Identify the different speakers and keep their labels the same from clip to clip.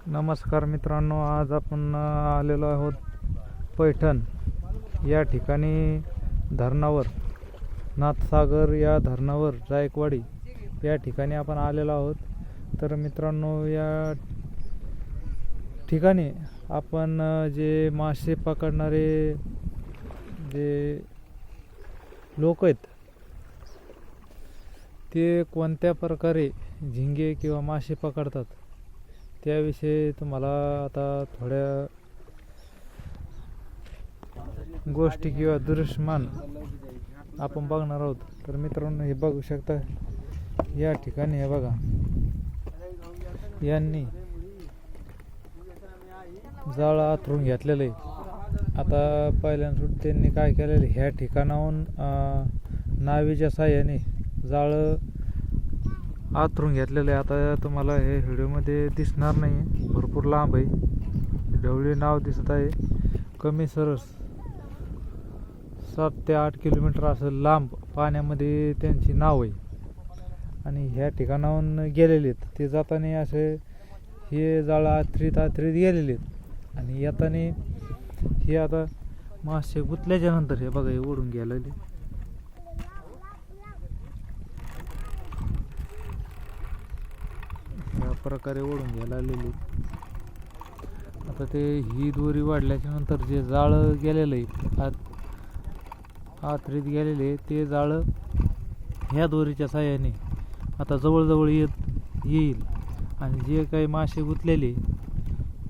Speaker 1: नमस्कार मित्रांनो, आज आपण आलेलो आहोत पैठण या ठिकाणी धरणावर, नाथसागर या धरणावर जायकवाडी या ठिकाणी आपण आलेलो आहोत. तर मित्रांनो, या ठिकाणी आपण जे मासे पकडणारे जे लोक आहेत ते कोणत्या प्रकारे झिंगे किंवा मासे पकडतात त्याविषयी तुम्हाला आता थोड्या गोष्टी किंवा दृश्यमान आपण बघणार आहोत. तर मित्रांनो, हे बघू शकता, या ठिकाणी हे बघा, यांनी जाळ आथरून घेतलेलं आहे. आता पहिल्यांदा त्यांनी काय केलेलं, ह्या ठिकाणाहून नावेच्या साह्याने जाळ आथरून घेतलेलं आहे. आता तुम्हाला हे व्हिडिओमध्ये दिसणार नाही, भरपूर लांब आहे. ढवळी नाव दिसत आहे, कमी सरस 7 ते 8 किलोमीटर असं लांब पाण्यामध्ये त्यांची नाव आहे. आणि ह्या ठिकाणाहून गेलेले आहेत ते. जाताना असे हे जाळं आथरीत गेलेले आहेत आणि येताना हे आता मासे गुंतल्याच्या नंतर हे बघा, हे ओढून गेलेले. या प्रकारे ओढून घ्यायला आलेली. आता ते ही दोरी वाढल्याच्या नंतर जे जाळं गेलेलं आहे, आथरीत गेलेले, ते जाळं ह्या दोरीच्या साह्याने आता जवळजवळ येईल आणि जे काही मासे गुंतलेले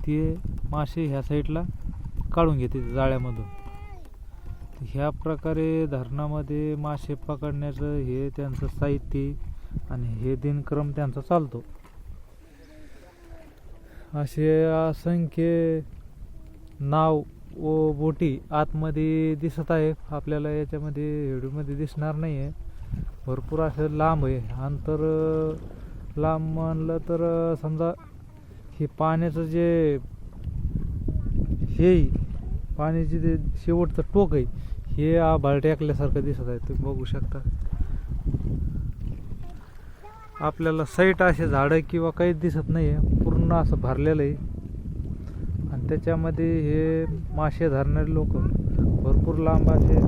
Speaker 1: ते मासे ह्या साईडला काढून घेते जाळ्यामधून. ह्या प्रकारे धरणामध्ये मासे पकडण्याचं हे त्यांचं साहित्य आणि हे दिनक्रम त्यांचा चालतो. असे असंख्य नाव व बोटी आतमध्ये दिसत आहे. आपल्याला याच्यामध्ये व्हिडिओमध्ये दिसणार नाही आहे, भरपूर असं लांब आहे. अंतर लांब म्हणलं तर समजा हे पाण्याचं जे हे पाण्याचे जे शेवटचं टोक आहे हे आभाळ टेकल्यासारखं दिसत आहे. तुम्ही बघू शकता, आपल्याला साईट असे झाडं किंवा काहीच दिसत नाही आहे, पूर्ण असं भरलेलं आहे. आणि त्याच्यामध्ये हे मासे धरणारे लोक भरपूर लांब असे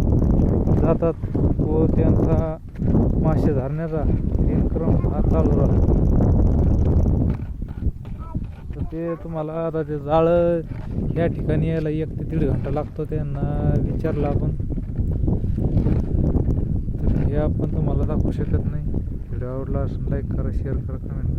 Speaker 1: जातात व त्यांचा मासे धरण्याचा दिनक्रम हा चालू राहतो. तर ते तुम्हाला आता ते जाळं ह्या ठिकाणी यायला 1 ते 1.5 घंटा लागतो. त्यांना विचारलं आपण, तर हे आपण तुम्हाला दाखवू शकत नाही. व्हिडिओ आवडला असून लाईक करा, शेअर करा, कमेंट